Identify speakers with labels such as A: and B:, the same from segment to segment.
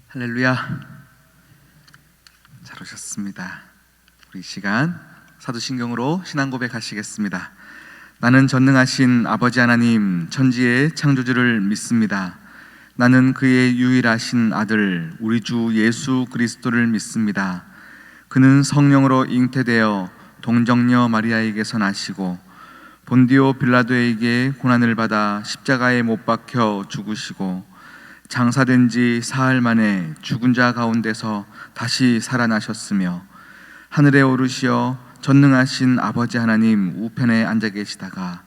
A: 할렐루야. 잘 오셨습니다. 우리 시간 사도신경으로 신앙 고백하시겠습니다. 나는 전능하신 아버지 하나님 천지의 창조주를 믿습니다. 나는 그의 유일하신 아들 우리 주 예수 그리스도를 믿습니다. 그는 성령으로 잉태되어 동정녀 마리아에게서 나시고 본디오 빌라도에게 고난을 받아 십자가에 못 박혀 죽으시고 장사된 지 사흘 만에 죽은 자 가운데서 다시 살아나셨으며 하늘에 오르시어 전능하신 아버지 하나님 우편에 앉아 계시다가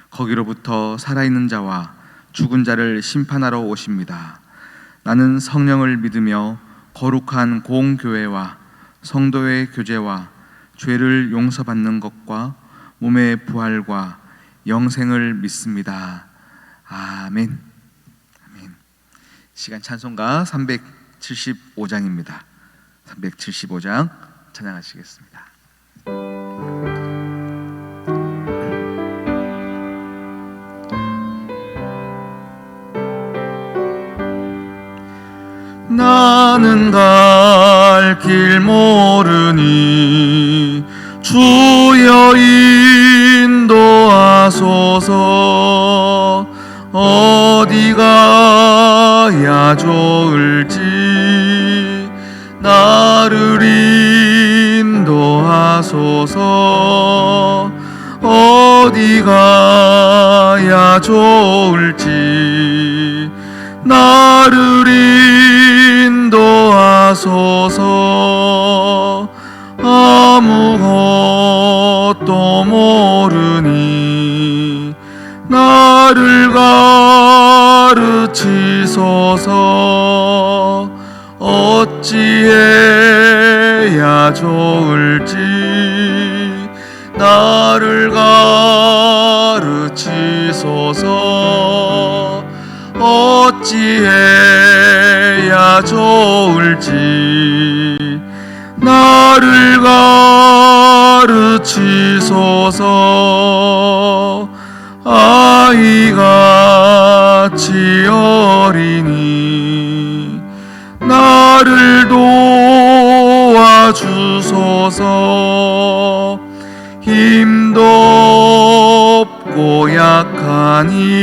A: 거기로부터 살아있는 자와 죽은 자를 심판하러 오십니다. 나는 성령을 믿으며 거룩한 공교회와 성도의 교제와 죄를 용서받는 것과 몸의 부활과 영생을 믿습니다. 아멘. 시간 찬송가 375장입니다. 375장 찬양하시겠습니다. 나는 갈 길 모르니 주여 인도하소서. 어디 가야 좋을지 나를 인도하소서. 어디 가야 좋을지 나를 인도하소서. 아무것도 모르니 나를 가르치소서. 어찌해야 좋을지 나를 가르치소서. 어찌해야 좋을지 나를 가르치소서. 아이같이 어리니 나를 도와주소서. 힘도 없고 약하니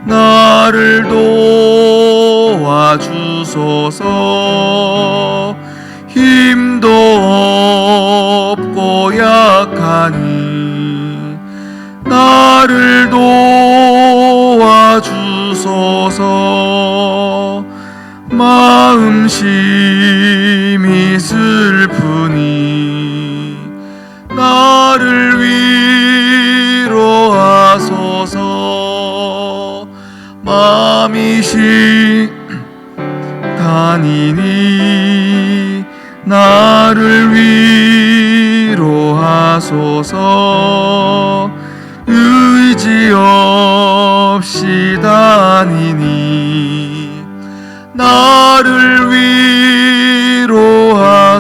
A: 나를 도와주소서. 힘도 없고 약하니 나를 도와주소서. 마음심이 슬프니 나를 위로하소서. 마음이 시다니니 나를 위로하소서. 의지 없이 다니니 나를 위로하소서.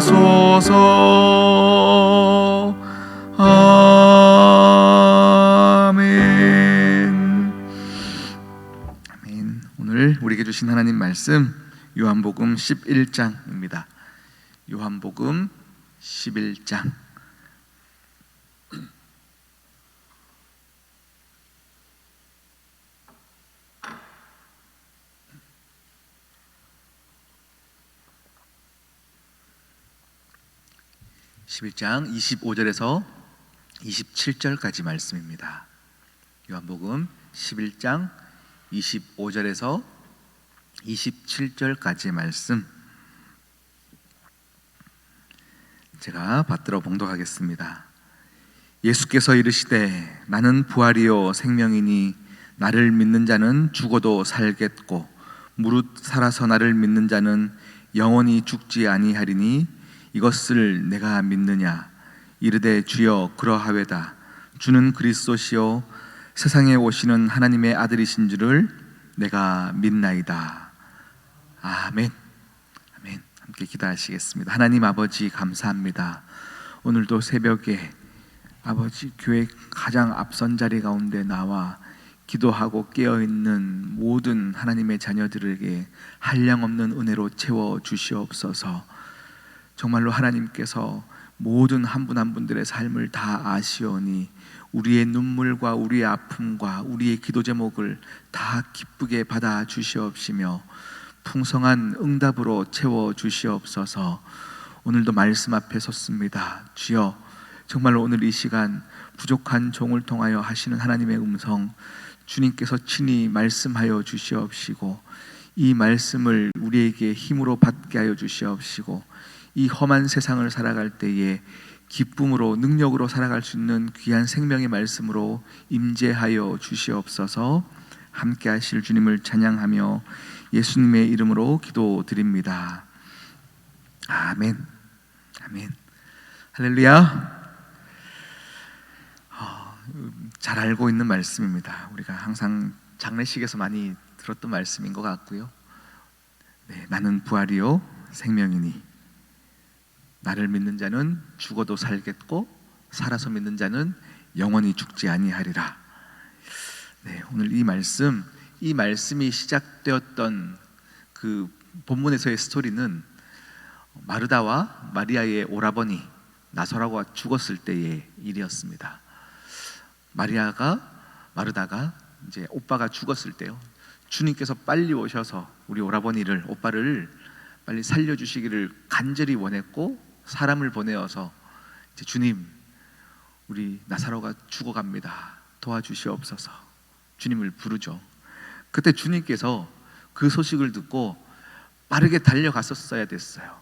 A: 아멘. 아멘. 오늘 우리에게 주신 하나님 말씀 요한복음 11장입니다. 요한복음 11장 11장 25절에서 27절까지 말씀입니다. 요한복음 11장 25절에서 27절까지 말씀 제가 받들어 봉독하겠습니다. 예수께서 이르시되 나는 부활이요 생명이니 나를 믿는 자는 죽어도 살겠고 무릇 살아서 나를 믿는 자는 영원히 죽지 아니하리니 이것을 내가 믿느냐. 이르되 주여 그러하외다. 주는 그리스도시요 세상에 오시는 하나님의 아들이신 줄을 내가 믿나이다. 아멘. 아멘. 함께 기도하시겠습니다. 하나님 아버지 감사합니다. 오늘도 새벽에 아버지 교회 가장 앞선 자리 가운데 나와 기도하고 깨어있는 모든 하나님의 자녀들에게 한량없는 은혜로 채워 주시옵소서. 정말로 하나님께서 모든 한 분 한 분들의 삶을 다 아시오니 우리의 눈물과 우리의 아픔과 우리의 기도 제목을 다 기쁘게 받아 주시옵시며 풍성한 응답으로 채워 주시옵소서. 오늘도 말씀 앞에 섰습니다. 주여, 정말로 오늘 이 시간 부족한 종을 통하여 하시는 하나님의 음성, 주님께서 친히 말씀하여 주시옵시고 이 말씀을 우리에게 힘으로 받게 하여 주시옵시고 이 험한 세상을 살아갈 때에 기쁨으로 능력으로 살아갈 수 있는 귀한 생명의 말씀으로 임재하여 주시옵소서. 함께 하실 주님을 찬양하며 예수님의 이름으로 기도드립니다. 아멘. 아멘. 할렐루야. 잘 알고 있는 말씀입니다. 우리가 항상 장례식에서 많이 들었던 말씀인 것 같고요. 네, 나는 부활이요 생명이니 나를 믿는 자는 죽어도 살겠고 살아서 믿는 자는 영원히 죽지 아니하리라. 네, 오늘 이 말씀이 시작되었던 그 본문에서의 스토리는 마르다와 마리아의 오라버니 나사로가 죽었을 때의 일이었습니다. 마르다가 이제 오빠가 죽었을 때요, 주님께서 빨리 오셔서 우리 오빠를 빨리 살려주시기를 간절히 원했고 사람을 보내어서 이제 주님, 우리 나사로가 죽어갑니다. 도와주시옵소서. 주님을 부르죠. 그때 주님께서 그 소식을 듣고 빠르게 달려갔었어야 됐어요.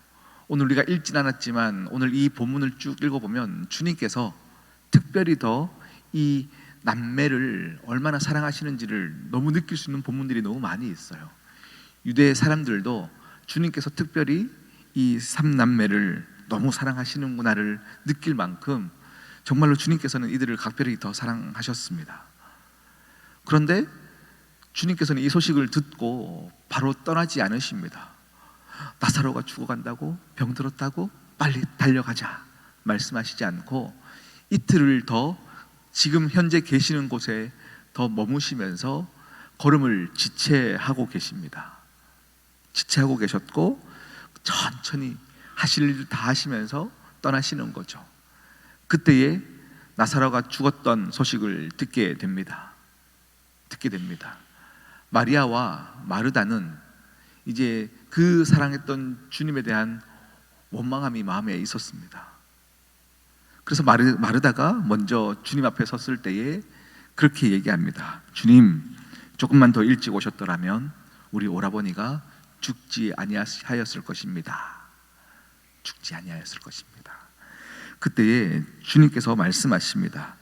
A: 오늘 우리가 읽진 않았지만 오늘 이 본문을 쭉 읽어보면 주님께서 특별히 더 이 남매를 얼마나 사랑하시는지를 너무 느낄 수 있는 본문들이 너무 많이 있어요. 유대 사람들도 주님께서 특별히 이 3남매를 너무 사랑하시는구나를 느낄 만큼 정말로 주님께서는 이들을 각별히 더 사랑하셨습니다. 그런데 주님께서는 이 소식을 듣고 바로 떠나지 않으십니다. 나사로가 죽어간다고, 병들었다고 빨리 달려가자 말씀하시지 않고 이틀을 더 지금 현재 계시는 곳에 더 머무시면서 걸음을 지체하고 계십니다. 지체하고 계셨고 천천히 하실 일 다 하시면서 떠나시는 거죠. 그때에 나사로가 죽었던 소식을 듣게 됩니다. 마리아와 마르다는 이제 그 사랑했던 주님에 대한 원망함이 마음에 있었습니다. 그래서 마르다가 먼저 주님 앞에 섰을 때에 그렇게 얘기합니다. 주님, 조금만 더 일찍 오셨더라면 우리 오라버니가 죽지 아니하였을 것입니다. 그때에 주님께서 말씀하십니다.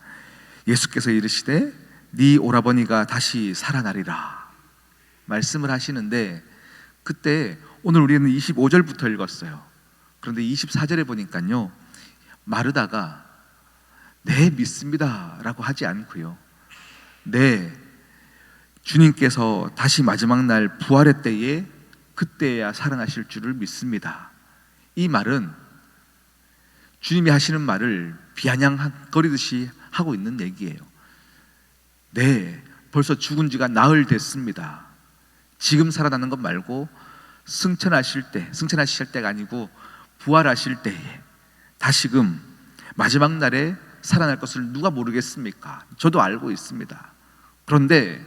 A: 예수께서 이르시되 네 오라버니가 다시 살아나리라 말씀을 하시는데, 그때 오늘 우리는 25절부터 읽었어요. 그런데 24절에 보니까요, 마르다가 네 믿습니다 라고 하지 않고요, 네, 주님께서 다시 마지막 날 부활의 때에 그때야 살아나실 줄을 믿습니다. 이 말은 주님이 하시는 말을 비아냥거리듯이 하고 있는 얘기예요. 네, 벌써 죽은 지가 나흘 됐습니다. 지금 살아나는 것 말고 승천하실 때가 아니고 부활하실 때에 다시금 마지막 날에 살아날 것을 누가 모르겠습니까? 저도 알고 있습니다. 그런데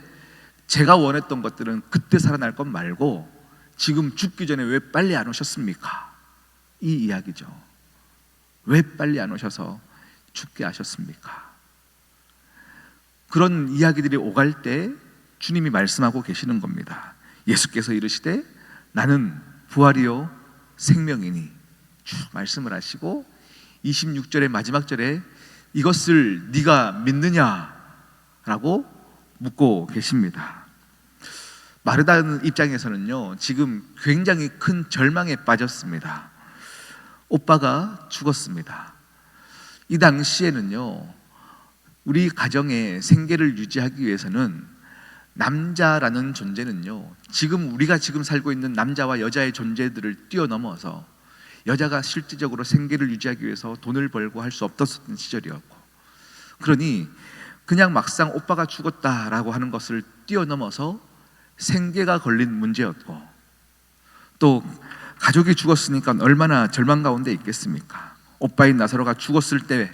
A: 제가 원했던 것들은 그때 살아날 것 말고 지금 죽기 전에 왜 빨리 안 오셨습니까? 이 이야기죠. 왜 빨리 안 오셔서 죽게 하셨습니까? 그런 이야기들이 오갈 때 주님이 말씀하고 계시는 겁니다. 예수께서 이르시되 나는 부활이요 생명이니 쭉 말씀을 하시고 26절의 마지막 절에 이것을 네가 믿느냐라고 묻고 계십니다. 마르다 입장에서는요, 지금 굉장히 큰 절망에 빠졌습니다. 오빠가 죽었습니다. 이 당시에는요, 우리 가정의 생계를 유지하기 위해서는 남자라는 존재는요, 우리가 지금 살고 있는 남자와 여자의 존재들을 뛰어넘어서 여자가 실질적으로 생계를 유지하기 위해서 돈을 벌고 할 수 없었던 시절이었고, 그러니 그냥 막상 오빠가 죽었다라고 하는 것을 뛰어넘어서 생계가 걸린 문제였고, 또 가족이 죽었으니까 얼마나 절망 가운데 있겠습니까? 오빠인 나사로가 죽었을 때,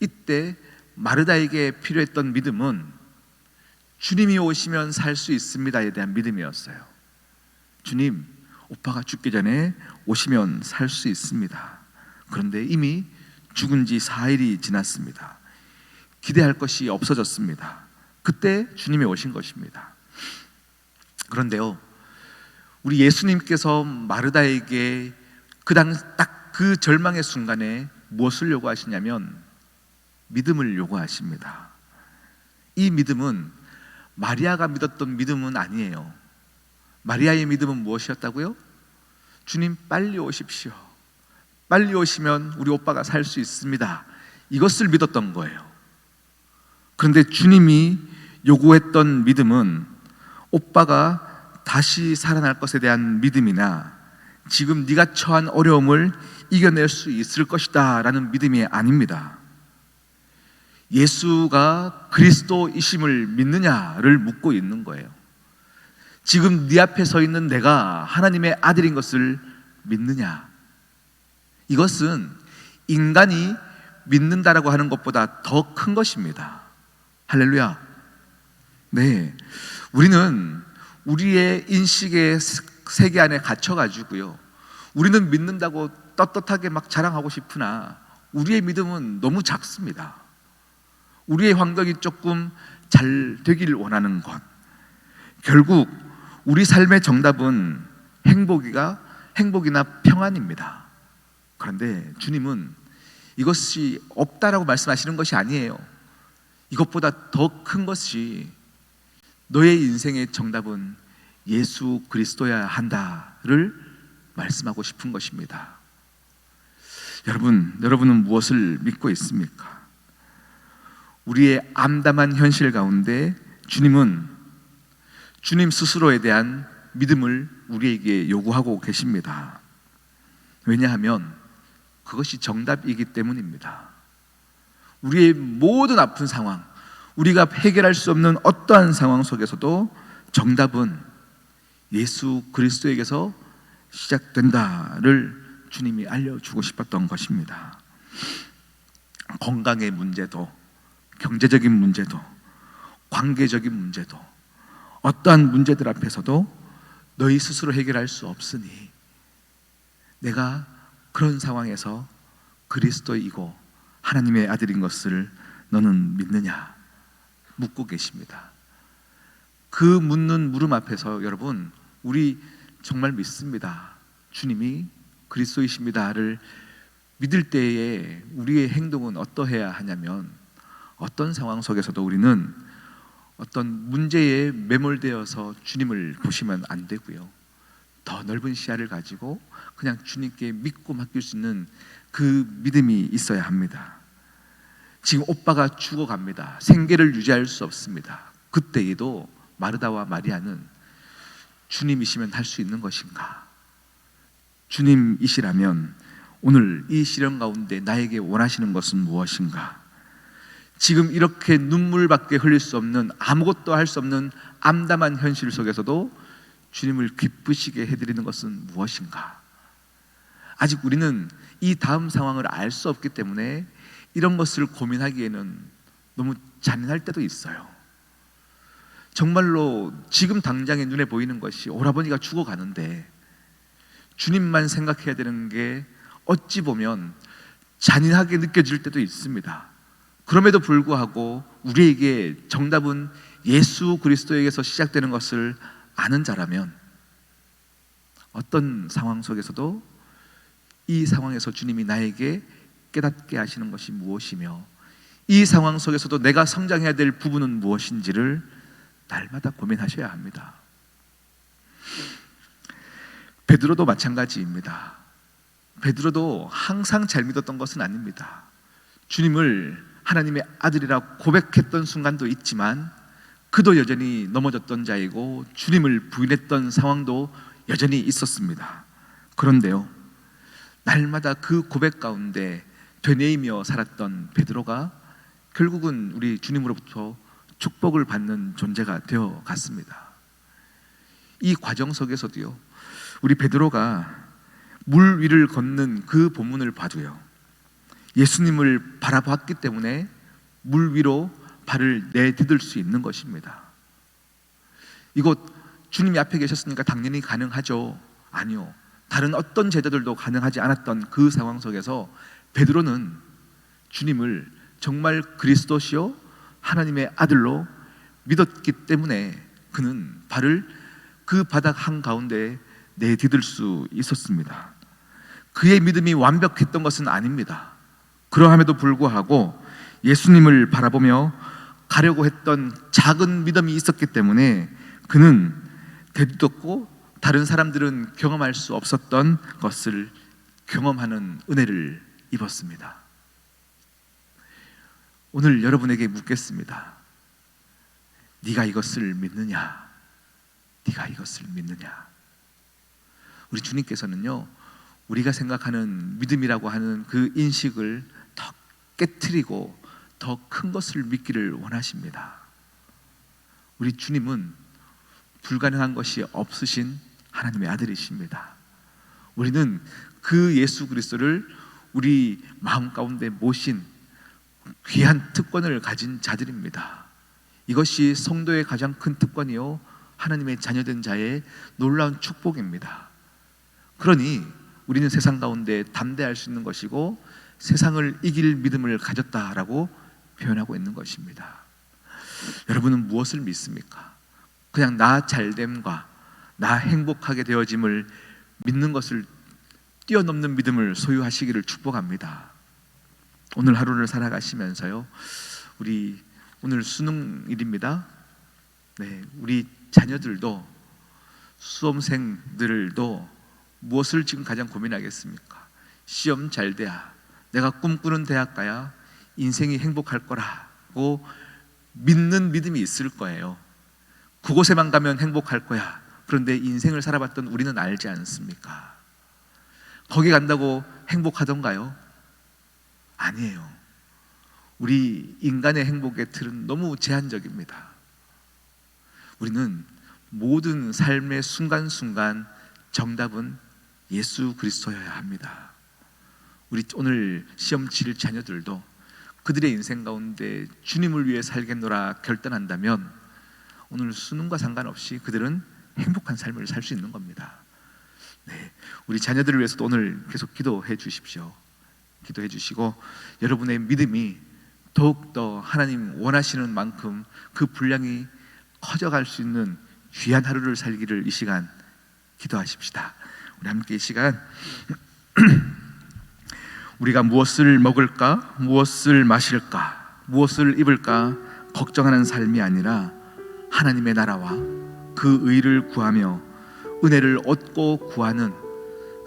A: 이때 마르다에게 필요했던 믿음은 주님이 오시면 살 수 있습니다에 대한 믿음이었어요. 주님, 오빠가 죽기 전에 오시면 살 수 있습니다. 그런데 이미 죽은 지 4일이 지났습니다. 기대할 것이 없어졌습니다. 그때 주님이 오신 것입니다. 그런데요, 우리 예수님께서 마르다에게 딱 그 절망의 순간에 무엇을 요구하시냐면 믿음을 요구하십니다. 이 믿음은 마리아가 믿었던 믿음은 아니에요. 마리아의 믿음은 무엇이었다고요? 주님, 빨리 오십시오. 빨리 오시면 우리 오빠가 살 수 있습니다. 이것을 믿었던 거예요. 그런데 주님이 요구했던 믿음은 오빠가 다시 살아날 것에 대한 믿음이나 지금 네가 처한 어려움을 이겨낼 수 있을 것이다 라는 믿음이 아닙니다. 예수가 그리스도이심을 믿느냐를 묻고 있는 거예요. 지금 네 앞에 서 있는 내가 하나님의 아들인 것을 믿느냐? 이것은 인간이 믿는다라고 하는 것보다 더 큰 것입니다. 할렐루야. 네, 우리는 우리의 인식의 세계 안에 갇혀가지고요, 우리는 믿는다고 떳떳하게 막 자랑하고 싶으나 우리의 믿음은 너무 작습니다. 우리의 환경이 조금 잘 되길 원하는 것, 결국 우리 삶의 정답은 행복이나 평안입니다. 그런데 주님은 이것이 없다라고 말씀하시는 것이 아니에요. 이것보다 더 큰 것이 너의 인생의 정답은 예수 그리스도여야 한다를 말씀하고 싶은 것입니다. 여러분은 무엇을 믿고 있습니까? 우리의 암담한 현실 가운데 주님은 주님 스스로에 대한 믿음을 우리에게 요구하고 계십니다. 왜냐하면 그것이 정답이기 때문입니다. 우리의 모든 아픈 상황, 우리가 해결할 수 없는 어떠한 상황 속에서도 정답은 예수 그리스도에게서 시작된다를 주님이 알려주고 싶었던 것입니다. 건강의 문제도, 경제적인 문제도, 관계적인 문제도, 어떠한 문제들 앞에서도 너희 스스로 해결할 수 없으니 내가 그런 상황에서 그리스도이고 하나님의 아들인 것을 너는 믿느냐 묻고 계십니다. 그 묻는 물음 앞에서 여러분, 우리 정말 믿습니다. 주님이 그리스도이십니다를 믿을 때에 우리의 행동은 어떠해야 하냐면, 어떤 상황 속에서도 우리는 어떤 문제에 매몰되어서 주님을 보시면 안 되고요, 더 넓은 시야를 가지고 그냥 주님께 믿고 맡길 수 있는 그 믿음이 있어야 합니다. 지금 오빠가 죽어갑니다. 생계를 유지할 수 없습니다. 그때에도 마르다와 마리아는 주님이시면 할 수 있는 것인가? 주님이시라면 오늘 이 시련 가운데 나에게 원하시는 것은 무엇인가? 지금 이렇게 눈물밖에 흘릴 수 없는, 아무것도 할 수 없는 암담한 현실 속에서도 주님을 기쁘시게 해드리는 것은 무엇인가? 아직 우리는 이 다음 상황을 알 수 없기 때문에 이런 것을 고민하기에는 너무 잔인할 때도 있어요. 정말로 지금 당장에 눈에 보이는 것이 오라버니가 죽어가는데 주님만 생각해야 되는 게 어찌 보면 잔인하게 느껴질 때도 있습니다. 그럼에도 불구하고 우리에게 정답은 예수 그리스도에게서 시작되는 것을 아는 자라면 어떤 상황 속에서도 이 상황에서 주님이 나에게 깨닫게 하시는 것이 무엇이며, 이 상황 속에서도 내가 성장해야 될 부분은 무엇인지를 날마다 고민하셔야 합니다. 베드로도 마찬가지입니다. 베드로도 항상 잘 믿었던 것은 아닙니다. 주님을 하나님의 아들이라 고백했던 순간도 있지만 그도 여전히 넘어졌던 자이고 주님을 부인했던 상황도 여전히 있었습니다. 그런데요, 날마다 그 고백 가운데 되뇌이며 살았던 베드로가 결국은 우리 주님으로부터 축복을 받는 존재가 되어 갔습니다. 이 과정 속에서도요, 우리 베드로가 물 위를 걷는 그 본문을 봐도요, 예수님을 바라봤기 때문에 물 위로 발을 내디딜 수 있는 것입니다. 이곳 주님이 앞에 계셨으니까 당연히 가능하죠? 아니요. 다른 어떤 제자들도 가능하지 않았던 그 상황 속에서 베드로는 주님을 정말 그리스도시요 하나님의 아들로 믿었기 때문에 그는 발을 그 바닥 한가운데 내디딜 수 있었습니다. 그의 믿음이 완벽했던 것은 아닙니다. 그러함에도 불구하고 예수님을 바라보며 가려고 했던 작은 믿음이 있었기 때문에 그는 대두었고 다른 사람들은 경험할 수 없었던 것을 경험하는 은혜를 입었습니다. 오늘 여러분에게 묻겠습니다. 네가 이것을 믿느냐? 네가 이것을 믿느냐? 우리 주님께서는요, 우리가 생각하는 믿음이라고 하는 그 인식을 더 깨트리고 더 큰 것을 믿기를 원하십니다. 우리 주님은 불가능한 것이 없으신 하나님의 아들이십니다. 우리는 그 예수 그리스도를 우리 마음 가운데 모신 귀한 특권을 가진 자들입니다. 이것이 성도의 가장 큰 특권이요 하나님의 자녀된 자의 놀라운 축복입니다. 그러니 우리는 세상 가운데 담대할 수 있는 것이고 세상을 이길 믿음을 가졌다라고 표현하고 있는 것입니다. 여러분은 무엇을 믿습니까? 그냥 나 잘됨과 나 행복하게 되어짐을 믿는 것을 뛰어넘는 믿음을 소유하시기를 축복합니다. 오늘 하루를 살아가시면서요, 우리 오늘 수능일입니다. 네, 우리 자녀들도 수험생들도 무엇을 지금 가장 고민하겠습니까? 시험 잘 돼야 내가 꿈꾸는 대학 가야 인생이 행복할 거라고 믿는 믿음이 있을 거예요. 그곳에만 가면 행복할 거야. 그런데 인생을 살아봤던 우리는 알지 않습니까? 거기 간다고 행복하던가요? 아니에요. 우리 인간의 행복의 틀은 너무 제한적입니다. 우리는 모든 삶의 순간순간 정답은 예수 그리스도여야 합니다. 우리 오늘 시험 칠 자녀들도 그들의 인생 가운데 주님을 위해 살겠노라 결단한다면 오늘 수능과 상관없이 그들은 행복한 삶을 살 수 있는 겁니다. 네, 우리 자녀들을 위해서도 오늘 계속 기도해 주십시오. 기도해 주시고 여러분의 믿음이 더욱더 하나님 원하시는 만큼 그 분량이 커져갈 수 있는 귀한 하루를 살기를 이 시간 기도하십시다. 우리 함께 이 시간 우리가 무엇을 먹을까, 무엇을 마실까, 무엇을 입을까 걱정하는 삶이 아니라 하나님의 나라와 그 의를 구하며 은혜를 얻고 구하는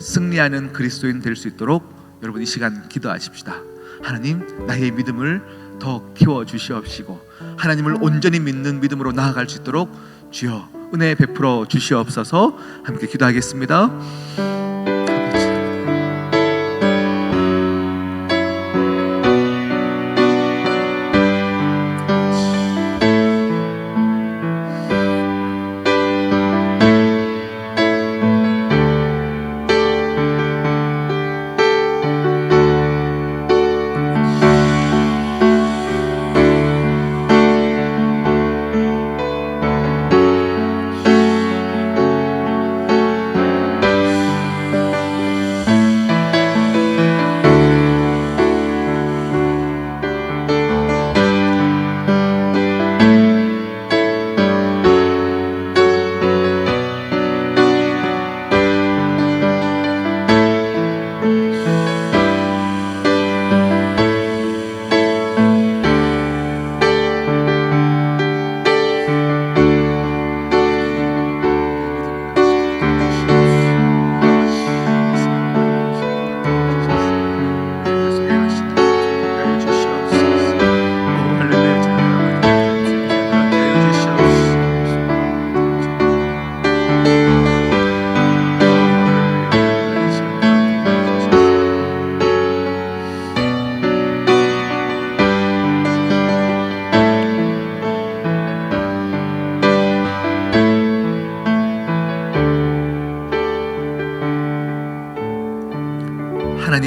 A: 승리하는 그리스도인 될 수 있도록 여러분 이 시간 기도하십시다. 하나님, 나의 믿음을 더 키워 주시옵시고 하나님을 온전히 믿는 믿음으로 나아갈 수 있도록 주여 은혜 베풀어 주시옵소서. 함께 기도하겠습니다.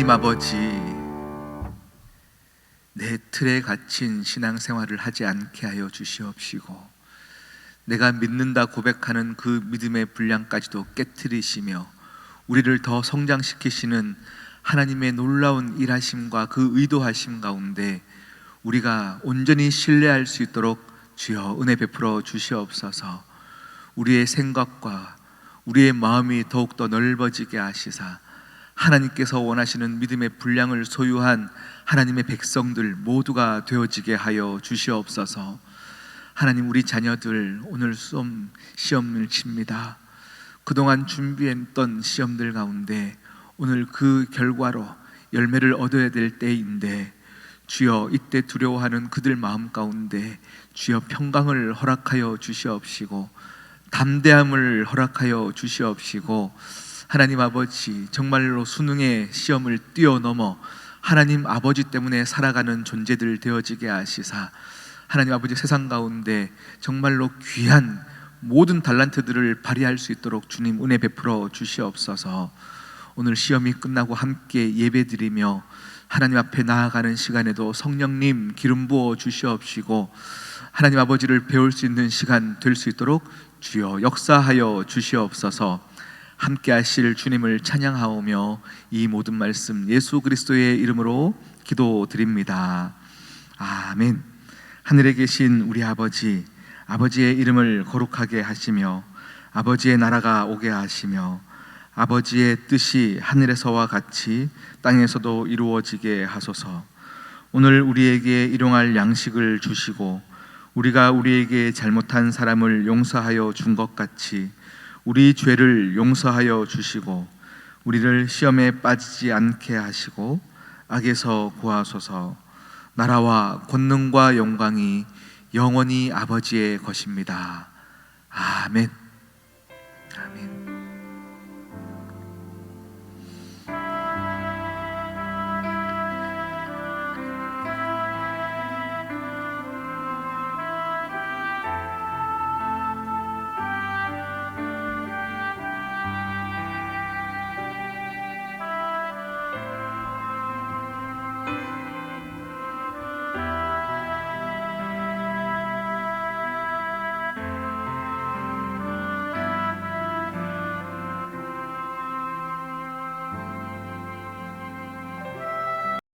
A: 하나님 아버지, 내 틀에 갇힌 신앙생활을 하지 않게 하여 주시옵시고, 내가 믿는다 고백하는 그 믿음의 분량까지도 깨트리시며 우리를 더 성장시키시는 하나님의 놀라운 일하심과 그 의도하심 가운데 우리가 온전히 신뢰할 수 있도록 주여 은혜 베풀어 주시옵소서. 우리의 생각과 우리의 마음이 더욱더 넓어지게 하시사 하나님께서 원하시는 믿음의 분량을 소유한 하나님의 백성들 모두가 되어지게 하여 주시옵소서. 하나님, 우리 자녀들 오늘 시험을 칩니다. 그동안 준비했던 시험들 가운데 오늘 그 결과로 열매를 얻어야 될 때인데 주여, 이때 두려워하는 그들 마음 가운데 주여 평강을 허락하여 주시옵시고 담대함을 허락하여 주시옵시고, 하나님 아버지, 정말로 수능의 시험을 뛰어넘어 하나님 아버지 때문에 살아가는 존재들 되어지게 하시사 하나님 아버지, 세상 가운데 정말로 귀한 모든 달란트들을 발휘할 수 있도록 주님 은혜 베풀어 주시옵소서. 오늘 시험이 끝나고 함께 예배드리며 하나님 앞에 나아가는 시간에도 성령님 기름 부어 주시옵시고 하나님 아버지를 배울 수 있는 시간 될 수 있도록 주여 역사하여 주시옵소서. 함께 하실 주님을 찬양하오며 이 모든 말씀 예수 그리스도의 이름으로 기도드립니다. 아멘. 하늘에 계신 우리 아버지, 아버지의 이름을 거룩하게 하시며 아버지의 나라가 오게 하시며 아버지의 뜻이 하늘에서와 같이 땅에서도 이루어지게 하소서. 오늘 우리에게 일용할 양식을 주시고 우리가 우리에게 잘못한 사람을 용서하여 준 것 같이 우리 죄를 용서하여 주시고 우리를 시험에 빠지지 않게 하시고 악에서 구하소서. 나라와 권능과 영광이 영원히 아버지의 것입니다. 아멘. 아멘.